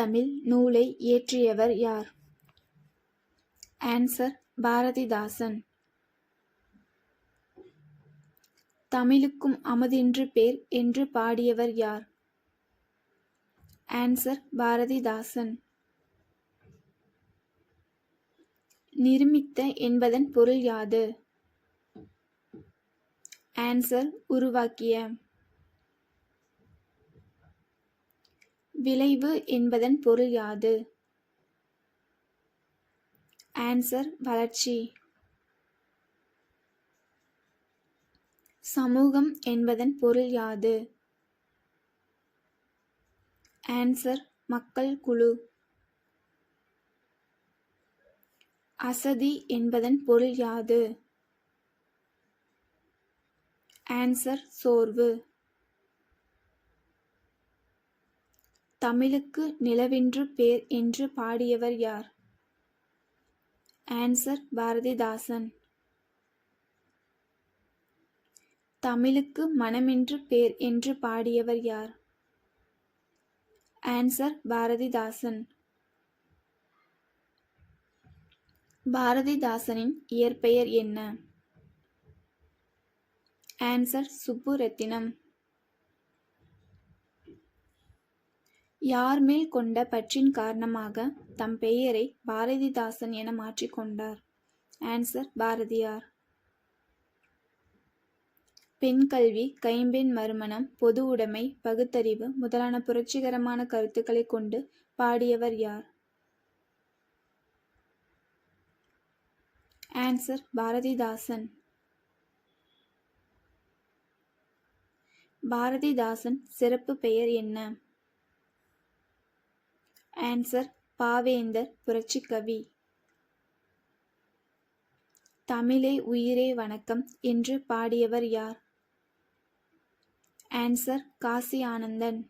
செந்தமிழ் நூலை இயற்றியவர் யார்? ஆன்சர் பாரதிதாசன். தமிழுக்கும் அமுதென்று பேர் என்று பாடியவர் யார்? ஆன்சர் பாரதிதாசன். நிருமித்த என்பதன் பொருள் யாது? ஆன்சர் உருவாக்கிய. விளைவு என்பதன் பொருள் யாது? ஆன்சர் வளர்ச்சி. சமூகம் என்பதன் பொருள் யாது? ஆன்சர் மக்கள் குழு. அசதி என்பதன் பொருள் யாது? ஆன்சர் சோர்வு. தமிழுக்கு நிலவென்று பேர் என்று பாடியவர் யார்? ஆன்சர் பாரதிதாசன். தமிழுக்கு மனமென்று பேர் என்று பாடியவர் யார்? ஆன்சர் பாரதிதாசன். பாரதிதாசனின் இயற்பெயர் என்ன? ஆன்சர் சுப்புரத்தினம். யார் மேல் கொண்ட பற்றின் காரணமாக தம் பெயரை பாரதிதாசன் என மாற்றிக்கொண்டார்? ஆன்சர் பாரதியார். பெண் கல்வி, கைம்பெண் மறுமணம், பொது உடைமை, பகுத்தறிவு முதலான புரட்சிகரமான கருத்துக்களை கொண்டு பாடியவர் யார்? ஆன்சர் பாரதிதாசன். பாரதிதாசன் சிறப்பு பெயர் என்ன? ஆன்சர் பாவேந்தர் புரட்சிக்கவி. தமிழே உயிரே வணக்கம் என்று பாடியவர் யார்? ஆன்சர் காசி ஆனந்தன்.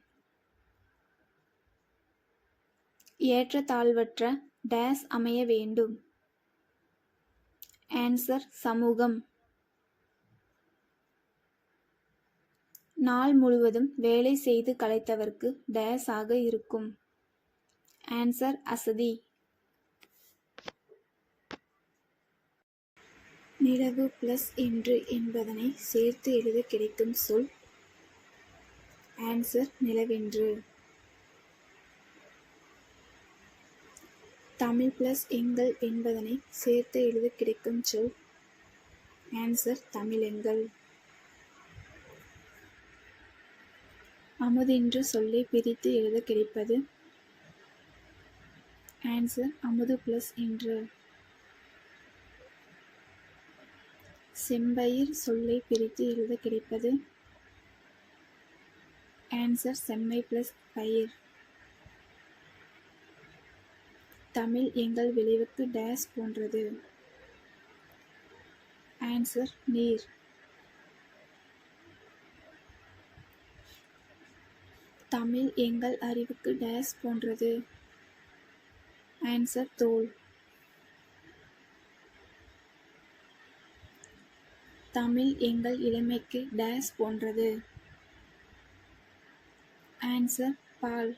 ஏற்றத்தாழ்வற்ற டேஸ் அமைய வேண்டும்? ஆன்சர் சமூகம். நாள் முழுவதும் வேலை செய்து களைத்தவர்க்கு டேஸ் ஆக இருக்கும்? ஆன்சர் அசதி. நிலவு பிளஸ் என்று என்பதனை சேர்த்து எழுத கிடைக்கும் சொல்? ஆன்சர் நிலவென்று. தமிழ் பிளஸ் எங்கள் என்பதனை சேர்த்து எழுத கிடைக்கும் சொல்? ஆன்சர் தமிழெங்கள். அமுதென்று சொல்லை பிரித்து எழுத கிடைப்பது? ஆன்சர் அமுது பிளஸ் என்று. செம்பயிர் சொல்லை பிரித்து எழுத கிடைப்பது? ஆன்சர் செம்மை பிளஸ் பயிர். தமிழ் எங்கள் விளைவுக்கு டேஸ் போன்றது? ஆன்சர் நீர். தமிழ் எங்கள் அறிவுக்கு டேஸ் போன்றது? ஆன்சர் தோல். தமிழ் எங்கள் இளமைக்கு டேஸ் போன்றது? ஆன்சர் பால்.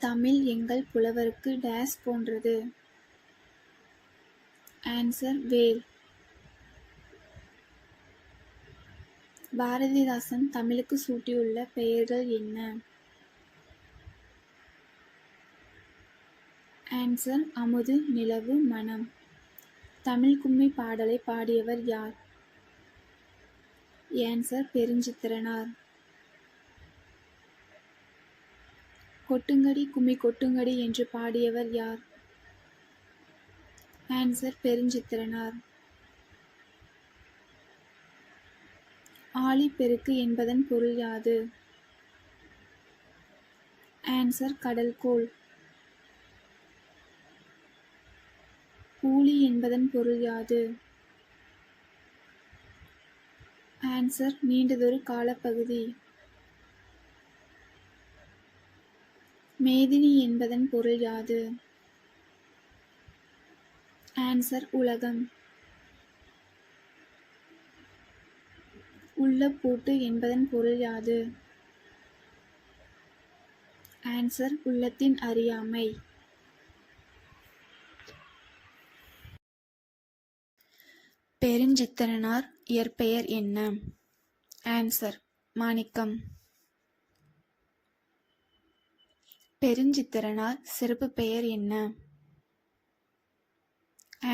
தமிழ் எங்கள் புலவருக்கு டேஸ் போன்றது? ஆன்சர் வேல். பாரதிதாசன் தமிழுக்கு சூட்டியுள்ள பெயர்கள் என்ன? ஆன்சர் அமுது, நிலவு, மனம். தமிழ் கும்மி பாடலை பாடியவர் யார்? ஆன்சர் பெருஞ்சித்திரனார். கொட்டுங்கடி கும்மி கொட்டுங்கடி என்று பாடியவர் யார்? ஆன்சர் பெருஞ்சித்திரனார். ஆழிப்பெருக்கு என்பதன் பொருள் யாது? ஆன்சர் கடல்கோள். ஊழி என்பதன் பொருள் யாது? ஆன்சர் நீண்டதொரு காலப்பகுதி. மேதினி என்பதன் பொருள் யாது? ஆன்சர் உலகம். உள்ள பூட்டு என்பதன் பொருள் யாது? ஆன்சர் உள்ளத்தின் அறியாமை. பெருஞ்சித்திரனார் இயற்பெயர் என்ன? ஆன்சர் மாணிக்கம். பெருஞ்சித்திரனார் சிறப்பு பெயர் என்ன?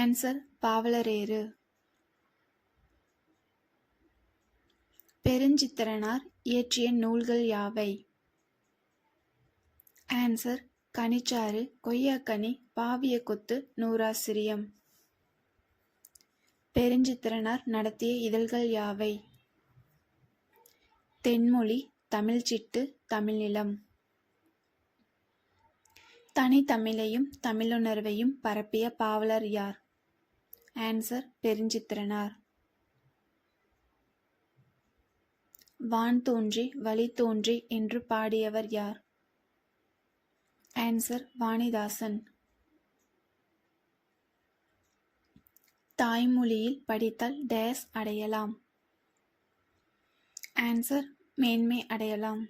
ஆன்சர் பாவலரேறு. பெருஞ்சித்திரனார் இயற்றிய நூல்கள் யாவை? ஆன்சர் கனிச்சாறு, கொய்யாக்கனி, பாவிய கொத்து, நூறாசிரியம். பெருஞ்சித்திரனார் நடத்திய இதழ்கள் யாவை? தென்மொழி, தமிழ்ச்சிட்டு, தமிழ்நிலம். தனித்தமிழையும் தமிழுணர்வையும் பரப்பிய பாவலர் யார்? ஆன்சர் பெருஞ்சித்திரனார். வான் தோன்றி வழி தோன்றி என்று பாடியவர் யார்? ஆன்சர் வாணிதாசன். தாய்மொழியில் படித்தால் டேஸ் அடையலாம்? ஆன்சர் மேன்மை அடையலாம்.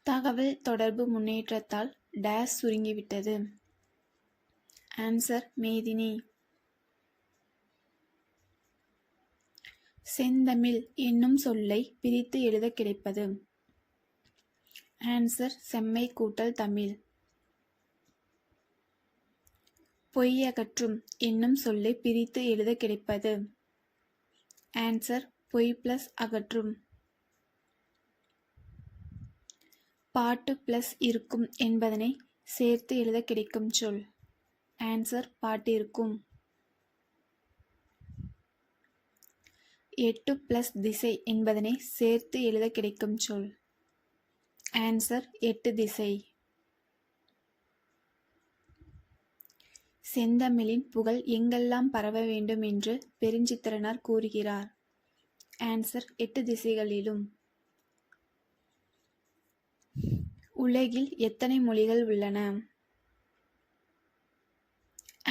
தகவல் தொடர்பு முன்னேற்றத்தால் டேஸ் சுருங்கிவிட்டது? ஆன்சர் மேதினி. செந்தமிழ் என்னும் சொல்லை பிரித்து எழுத கிடைப்பது? ஆன்சர் செம்மை கூட்டல் தமிழ். பொய்யகற்றும் என்னும் சொல்லை பிரித்து எழுத கிடைப்பது? ஆன்சர் பொய் பிளஸ் அகற்றும். பாட்டு பிளஸ் இருக்கும் என்பதனை சேர்த்து எழுத கிடைக்கும் சொல்? ஆன்சர் பாட்டிருக்கும். 8 பிளஸ் திசை என்பதனை சேர்த்து எழுத கிடைக்கும் சொல்? ஆன்சர் 8 திசை. செந்தமிழின் புகழ் எங்கெல்லாம் பரவ வேண்டும் என்று பெருஞ்சித்திரனார் கூறுகிறார்? ஆன்சர் 8 திசைகளிலும். உலகில் எத்தனை மொழிகள் உள்ளன?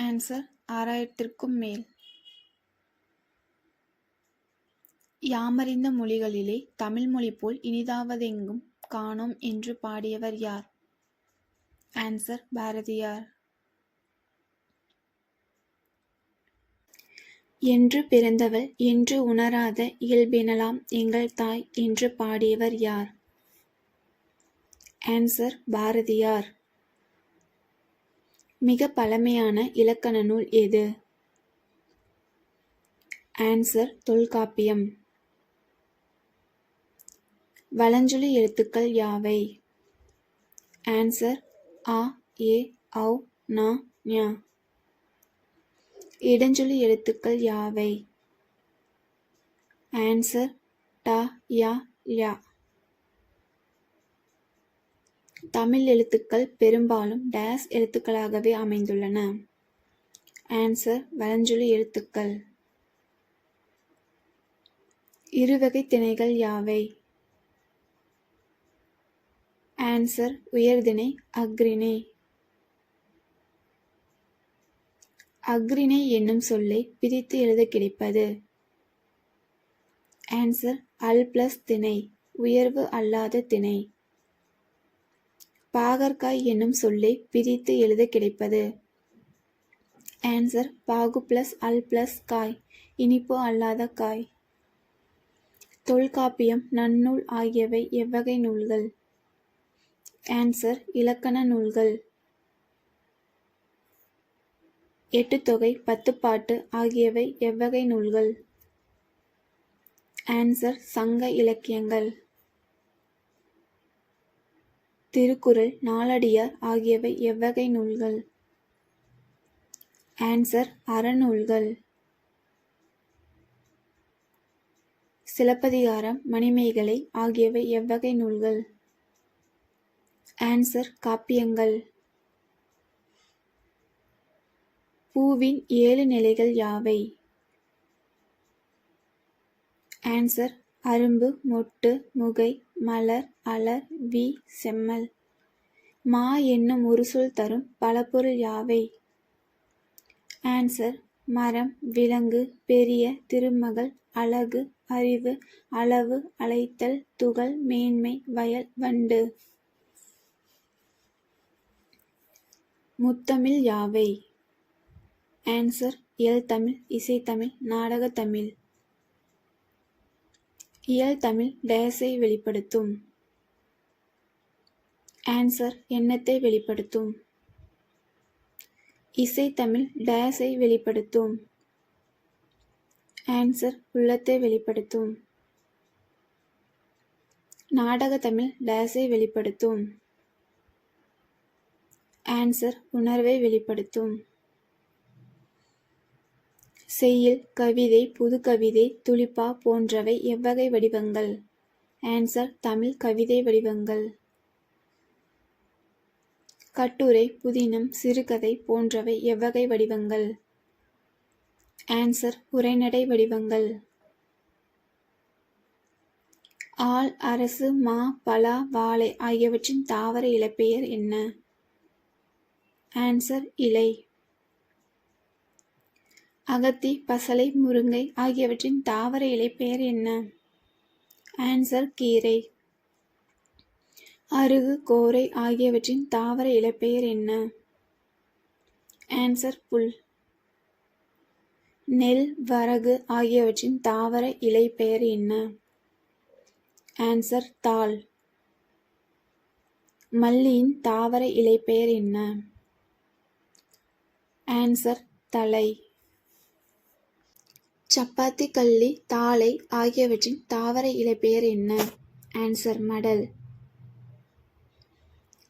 ஆன்சர் 6000க்கும் மேல். யாமறிந்த மொழிகளிலே தமிழ்மொழி போல் இனிதாவதெங்கும் காணோம் என்று பாடியவர் யார்? ஆன்சர் பாரதியார். என்று பிறந்தவள் என்று உணராத இயல்பெனலாம் எங்கள் தாய் என்று பாடியவர் யார்? ஆன்சர் பாரதியார். மிக பழமையான இலக்கண நூல் எது? ஆன்சர் தொல்காப்பியம். வலஞ்சொலி எழுத்துக்கள் யாவை? ஆன்சர் ஆ, ஏ, ஔ, நா, ஞ. இடஞ்சொலி எழுத்துக்கள் யாவை? ஆன்சர் ட, ய, ழ. தமிழ் எழுத்துக்கள் பெரும்பாலும் டேஸ் எழுத்துக்களாகவே அமைந்துள்ளன? ஆன்சர் வலஞ்சொலி எழுத்துக்கள். இருவகை திணைகள் யாவை? ஆன்சர் உயர்திணை, அஃறிணை. அஃறிணை என்னும் சொல்லை பிரித்து எழுத கிடைப்பது? ஆன்சர் அல் பிளஸ் திணை, உயர்வு அல்லாத திணை. பாகற்காய் என்னும் சொல்லை பிரித்து எழுத கிடைப்பது? ஆன்சர் பாகு பிளஸ் அல் பிளஸ் காய், இனிப்பு அல்லாத காய். தொல்காப்பியம், நன்னூல் ஆகியவை எவ்வகை நூல்கள்? ஆன்சர் இலக்கண நூல்கள். எட்டுத்தொகை, பத்துப்பாட்டு ஆகியவை எவ்வகை நூல்கள்? ஆன்சர் சங்க இலக்கியங்கள். திருக்குறள், நாலடியார் ஆகியவை எவ்வகை நூல்கள்? ஆன்சர் அறநூல்கள். சிலப்பதிகாரம், மணிமேகலை ஆகியவை எவ்வகை நூல்கள்? ஆன்சர் காப்பியங்கள். பூவின் 7 நிலைகள் யாவை? ஆன்சர் அரும்பு, மொட்டு, முகை, மலர், அலர், வி, செம்மல். மா என்னும் ஒரு சொல் தரும் பலபொருள் யாவை? ஆன்சர் மரம், விலங்கு, பெரிய, திருமகள், அழகு, அறிவு அளவு அழைத்தல் துகள் மேன்மை வயல் வண்டு. முத்தமிழ் யாவை? ஆன்சர் இயல்தமிழ், இசைத்தமிழ், நாடகத்தமிழ். இயல்தமிழ் டேஸை வெளிப்படுத்தும்? ஆன்சர் எண்ணத்தை வெளிப்படுத்தும். இசைத்தமிழ் டேஸை வெளிப்படுத்தும்? ஆன்சர் உள்ளத்தை வெளிப்படுத்தும். நாடகத்தமிழ் டேஸை வெளிப்படுத்தும்? ஆன்சர் உணர்வை வெளிப்படுத்தும். செய்யுள், கவிதை, புதுக்கவிதை, துளிப்பா போன்றவை எவ்வகை வடிவங்கள்? ஆன்சர் தமிழ் கவிதை வடிவங்கள். கட்டுரை, புதினம், சிறுகதை போன்றவை எவ்வகை வடிவங்கள்? ஆன்சர் உரைநடை வடிவங்கள். ஆல், அரசு, மா, பலா, வாழை ஆகியவற்றின் தாவர இலைப்பெயர் என்ன? ஆன்சர் இலை. அகத்தி, பசலை, முருங்கை ஆகியவற்றின் தாவர இலைப்பெயர் என்ன? ஆன்சர் கீரை. அருகு, கோரை ஆகியவற்றின் தாவர இலைப்பெயர் என்ன? ஆன்சர் புல். நெல், வரகு ஆகியவற்றின் தாவர இலைப்பெயர் என்ன? ஆன்சர் தாள். மல்லியின் தாவர இலைப்பெயர் என்ன? ஆன்சர் தழை. சப்பாத்தி, கள்ளி, தாழை ஆகியவற்றின் தாவர இலைப்பெயர் என்ன? ஆன்சர் மடல்.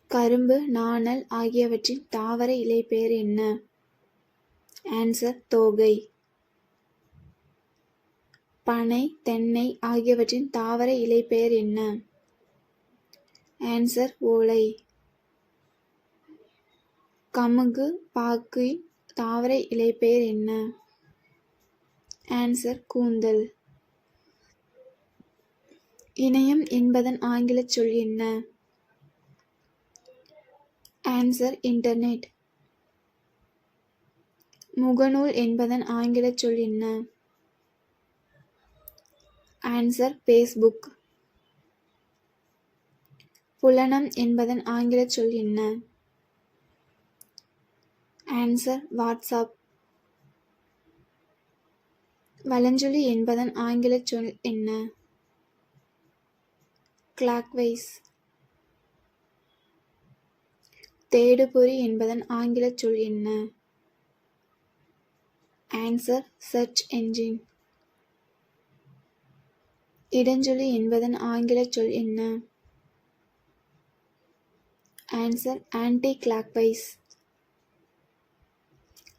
கரும்பு, நாணல் ஆகியவற்றின் தாவர இலைப்பெயர் என்ன? ஆன்சர் தோகை. பனை, தென்னை ஆகியவற்றின் தாவர இலைப்பெயர் என்ன? ஆன்சர் ஓலை. கமுகு, பாக்கின் தாவர இலைப்பெயர் என்ன? ஆன்சர் கூந்தல். இணையம் என்பதன் ஆங்கிலச் சொல் என்ன? Answer internet. முகநூல் என்பதன் ஆங்கிலச் சொல் என்ன? Answer Facebook. புலனம் என்பதன் ஆங்கிலச் சொல் என்ன? Answer WhatsApp. வலஞ்சுழி என்பதன் ஆங்கிலச் சொல் என்ன? கிளாக்வைஸ். தேடுபொறி என்பதன் ஆங்கிலச் சொல் என்ன? Answer search engine. இடஞ்சுழி என்பதன் ஆங்கிலச் சொல் என்ன? Answer anti clockwise.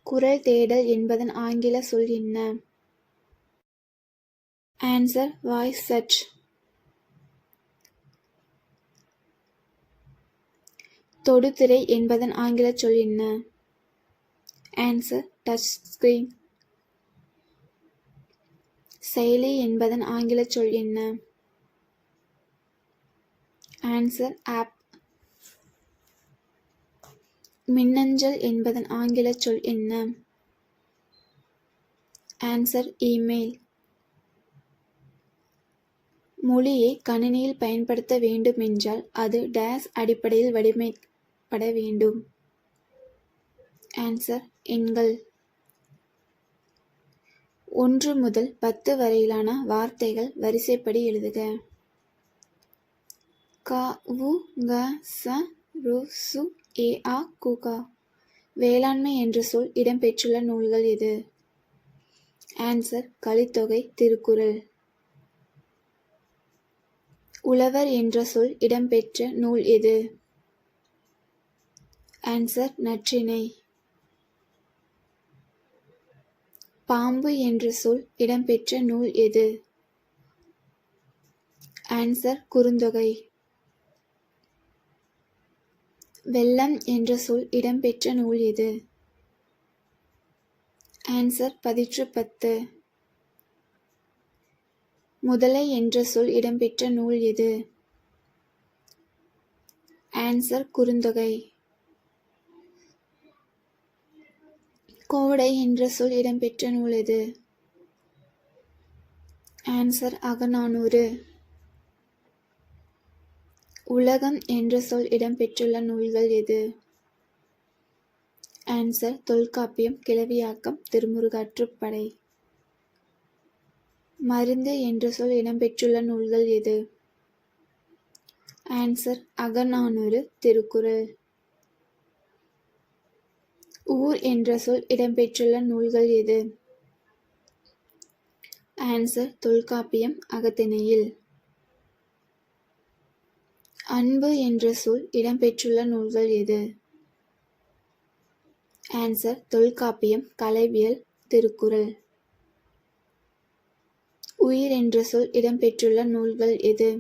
குரல் தேடல் என்பதன் ஆங்கில சொல் என்ன? Answer voice search. தொடுதிரை என்பதன் ஆங்கிலச் சொல் என்ன? Answer touch screen. செயலி என்பதன் ஆங்கிலச் சொல் என்ன? Answer app. மின்னஞ்சல் என்பதன் ஆங்கிலச் சொல் என்ன? Answer email. மொழியை கணினியில் பயன்படுத்த வேண்டுமென்றால் அது டேஸ் அடிப்படையில் வடிவமைக்கப்பட வேண்டும்? ஆன்சர் எண்கள். 1 முதல் 10 வரையிலான வார்த்தைகள் வரிசைப்படி எழுதுக. க, உ, க, ச, ரு, சு, ஏ, ஆ, கு, கா. வேளாண்மை என்ற சொல் இடம்பெற்றுள்ள நூல்கள் எது? ஆன்சர் கலித்தொகை, திருக்குறள். உழவர் என்ற சொல் இடம்பெற்ற நூல் எது? ஆன்சர் நற்றிணை. பாம்பு என்ற சொல் இடம்பெற்ற நூல் எது? ஆன்சர் குறுந்தொகை. வெள்ளம் என்ற சொல் இடம்பெற்ற நூல் எது? ஆன்சர் பதிற்றுப்பத்து. முதலை என்ற சொல் இடம்பெற்ற நூல் எது? ஆன்சர் குறுந்தொகை. கோடை என்ற சொல் இடம்பெற்ற நூல் எது? Answer answer Agananuru. உலகம் என்ற சொல் இடம்பெற்றுள்ள நூல்கள் எது? ஆன்சர் தொல்காப்பியம், கிளவியாக்கம், திருமுருகாற்றுப்படை. மருந்து என்ற சொல் இடம்பெற்றுள்ள நூல்கள் எது? ஆன்சர் அகநானூறு, திருக்குறள். ஊர் என்ற சொல் இடம்பெற்றுள்ள நூல்கள் எது? ஆன்சர் தொல்காப்பியம், அகத்திணையில். அன்பு என்ற சொல் இடம்பெற்றுள்ள நூல்கள் எது? ஆன்சர் தொல்காப்பியம், களவியல், திருக்குறள். உயிர் என்ற சொல் இடம்பெற்றுள்ள நூல்கள் எது?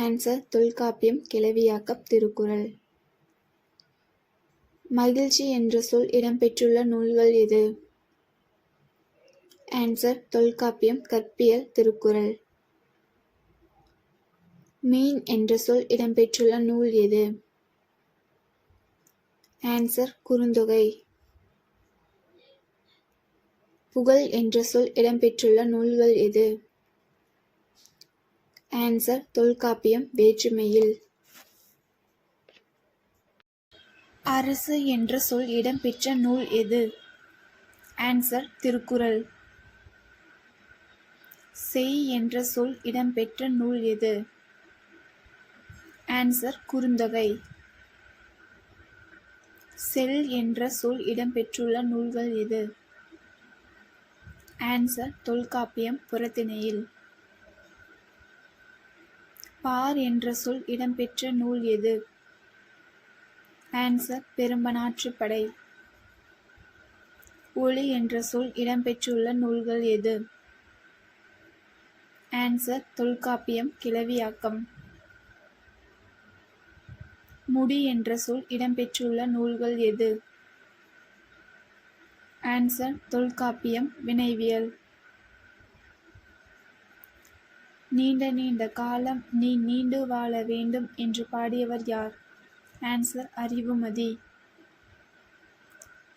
ஆன்சர் தொல்காப்பியம், கிளவியாக்கம், திருக்குறள். மகிழ்ச்சி என்ற சொல் இடம்பெற்றுள்ள நூல்கள் எது? ஆன்சர் தொல்காப்பியம், கற்பியல், திருக்குறள். மீன் என்ற சொல் இடம்பெற்றுள்ள நூல் எது? ஆன்சர் குறுந்தொகை. புகழ் என்ற சொல் இடம்பெற்றுள்ள நூல்கள் எது? ஆன்சர் தொல்காப்பியம், வேற்றுமையில். அரசு என்ற சொல் இடம்பெற்ற நூல் எது? ஆன்சர் திருக்குறள். செய் என்ற சொல் இடம்பெற்ற நூல் எது? ஆன்சர் குறுந்தொகை. செல் என்ற சொல் இடம்பெற்றுள்ள நூல்கள் எது? ஆன்சர் தொல்காப்பியம், புறத்திணையில். பார் என்ற சொல் இடம்பெற்ற நூல் எது? ஆன்சர் பெரும்பனாற்றுப்படை. ஒளி என்ற சொல் இடம்பெற்றுள்ள நூல்கள் எது? ஆன்சர் தொல்காப்பியம், கிளவியாக்கம். முடி என்ற சொல் இடம்பெற்றுள்ள நூல்கள் எது? ஆன்சர் தொல்காப்பியம், வினைவியல். நீண்ட நீண்ட காலம் நீ நீண்டு வாழ வேண்டும் என்று பாடியவர் யார்? ஆன்சர் அறிவுமதி.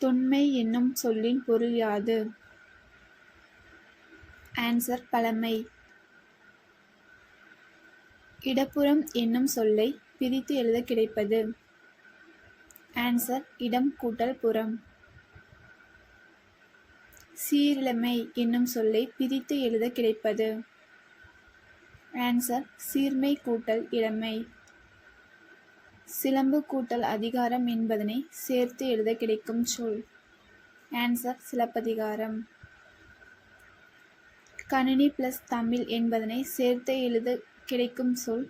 தொன்மை என்னும் சொல்லின் பொருள் யாது? ஆன்சர் பழமை. இடப்புறம் என்னும் சொல்லை பிரித்து எழுத கிடைப்பது? ஆன்சர் இடம் கூட்டல் புறம். சீரிழமை என்னும் சொல்லை பிரித்து எழுத கிடைப்பது? ஆன்சர் சீர்மை கூட்டல் இளமை. சிலம்பு கூட்டல் அதிகாரம் என்பதனை சேர்த்து எழுத கிடைக்கும் சொல்? ஆன்சர் சிலப்பதிகாரம். கணினி பிளஸ் தமிழ் என்பதனை சேர்த்து எழுத கிடைக்கும் சொல்?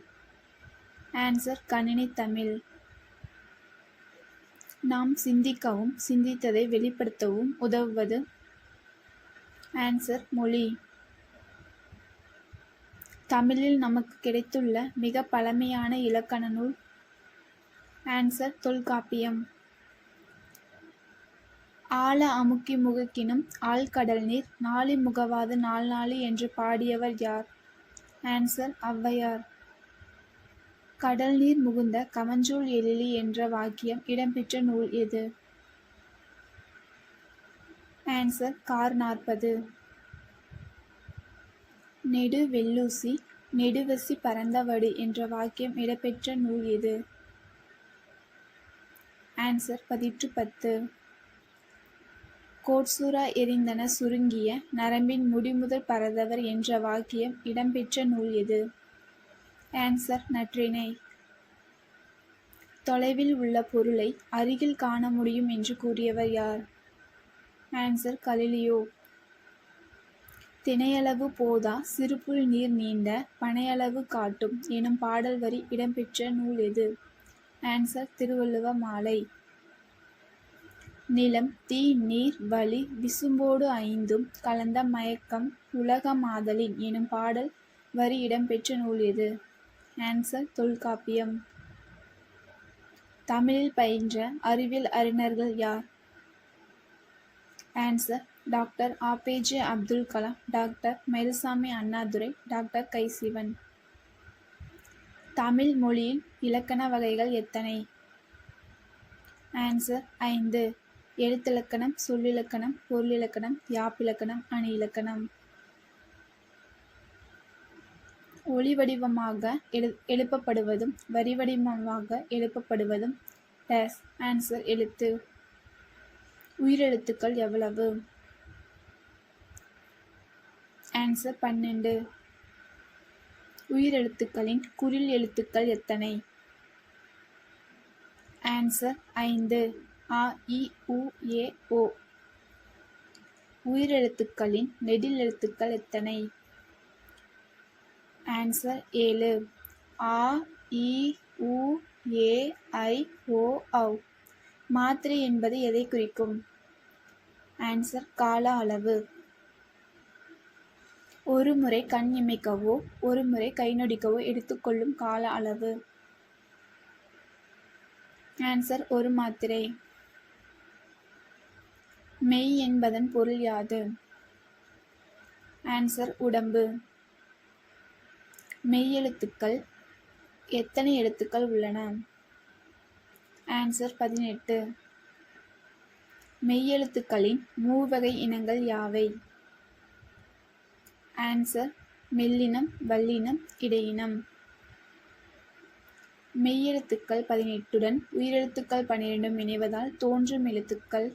ஆன்சர் கணினி தமிழ். நாம் சிந்திக்கவும் சிந்தித்ததை வெளிப்படுத்தவும் உதவுவது? ஆன்சர் மொழி. தமிழில் நமக்கு கிடைத்துள்ள மிக பழமையான இலக்கண நூல்? ஆன்சர் தொல்காப்பியம். ஆழ அமுக்கி முகக்கினும் ஆழ்கடல் நீர் நாளி முகவாது நாள்நாளி என்று பாடியவர் யார்? ஆன்சர் ஔவையார். கடல் நீர் முகுந்த கமஞ்சூல் எழிலி என்ற வாக்கியம் இடம்பெற்ற நூல் எது? Answer car 40. நெடு வெள்ளூசி நெடுவசி பரந்தவடு என்ற வாக்கியம் இடம்பெற்ற நூல் எது? ஆன்சர் 10. கோட்சூரா எரிந்தன சுருங்கிய நரம்பின் முடிமுதல் பரதவர் என்ற வாக்கியம் இடம்பெற்ற நூல் எது? ஆன்சர் நற்றிணை. தொலைவில் உள்ள பொருளை அருகில் காண முடியும் என்று கூறியவர் யார்? Answer Galileo. தினையளவு போதா சிறுபுல் நீர் நீண்ட பனையளவு காட்டும் எனும் பாடல் வரி இடம்பெற்ற நூல் எது? ஆன்சர் திருவள்ளுவ மாலை. நிலம் தீ நீர் வளி விசும்போடு ஐந்தும் கலந்த மயக்கம் உலகமாதலின் எனும் பாடல் வரி இடம்பெற்ற நூல் எது? ஆன்சர் தொல்காப்பியம். தமிழில் பயின்ற அறிவியல் அறிஞர்கள் யார்? Answer doctor APJ. Abdul Kalam, doctor Mylswamy Annadurai, doctor K Sivan. Tamil மொழியில் இலக்கண வகைகள் எத்தனை? ஆன்சர் 5. எழுத்திலக்கணம், சொல்லிலக்கணம், பொருளிலக்கணம், யாப்பிலக்கணம், அணி இலக்கணம். ஒளி வடிவமாக எழுப்பப்படுவதும் வரி வடிவமாக எழுப்பப்படுவதும் டேஸ். ஆன்சர் எழுத்து. உயிரெழுத்துக்கள் எவ்வளவு? ஆன்சர் 12. உயிரெழுத்துக்களின் குறில் எழுத்துக்கள் எத்தனை? ஆன்சர் 5. அ, இ, உ, ஏ, ஓ. உயிரெழுத்துக்களின் நெடில் எழுத்துக்கள் எத்தனை? ஆன்சர் 7. ஆ, இ, உ, ஏ, ஐ, ஓ, ஔ. மாத்திரை என்பது எதை குறிக்கும்? ஆன்சர் கால அளவு. ஒரு முறை கண் இமைக்கவோ ஒரு முறை கை நொடிக்கவோ எடுத்துக்கொள்ளும் கால அளவு. ஆன்சர் ஒரு மாத்திரை. மெய் என்பதன் பொருள் யாது? ஆன்சர் உடம்பு. மெய்யெழுத்துக்கள் எத்தனை எழுத்துக்கள் உள்ளன? ஆன்சர் 18. மெய்யெழுத்துக்களின் மூவகை இனங்கள் யாவை? ஆன்சர் மெல்லினம், வல்லினம், இடையினம். மெய்யெழுத்துக்கள் 18உடன் உயிரெழுத்துக்கள் 12 இணைவதால் தோன்றும் எழுத்துக்கள்.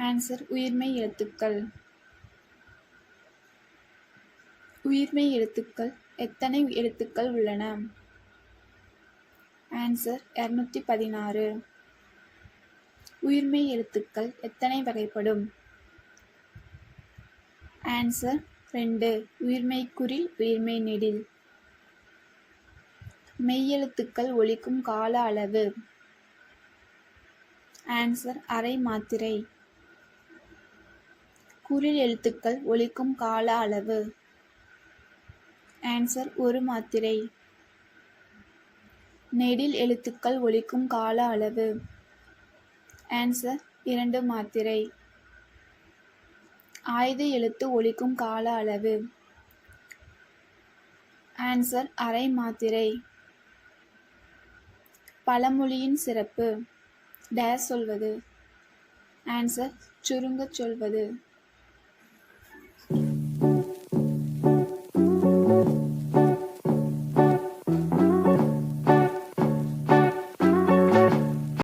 ஆன்சர் உயிர்மெய் எழுத்துக்கள். உயிர்மெய் எழுத்துக்கள் எத்தனை எழுத்துக்கள் உள்ளன? ஆன்சர் 216. உயிர்மெய் எழுத்துக்கள் எத்தனை வகைப்படும்? ஆன்சர் 2. உயிர்மெய் குறில், உயிர்மெய் நெடில். மெய்யெழுத்துக்கள் ஒலிக்கும் கால அளவு. ஆன்சர் அரை மாத்திரை. குறில் எழுத்துக்கள் ஒலிக்கும் கால அளவு. ஆன்சர் ஒரு மாத்திரை. நெடில் எழுத்துக்கள் ஒலிக்கும் கால அளவு. ஆன்சர் 2 மாத்திரை. ஆய்த எழுத்து ஒலிக்கும் கால அளவு. ஆன்சர் அரை மாத்திரை. பழமொழியின் சிறப்பு. டேஸ் சொல்வது. ஆன்சர் சுருங்கச் சொல்வது.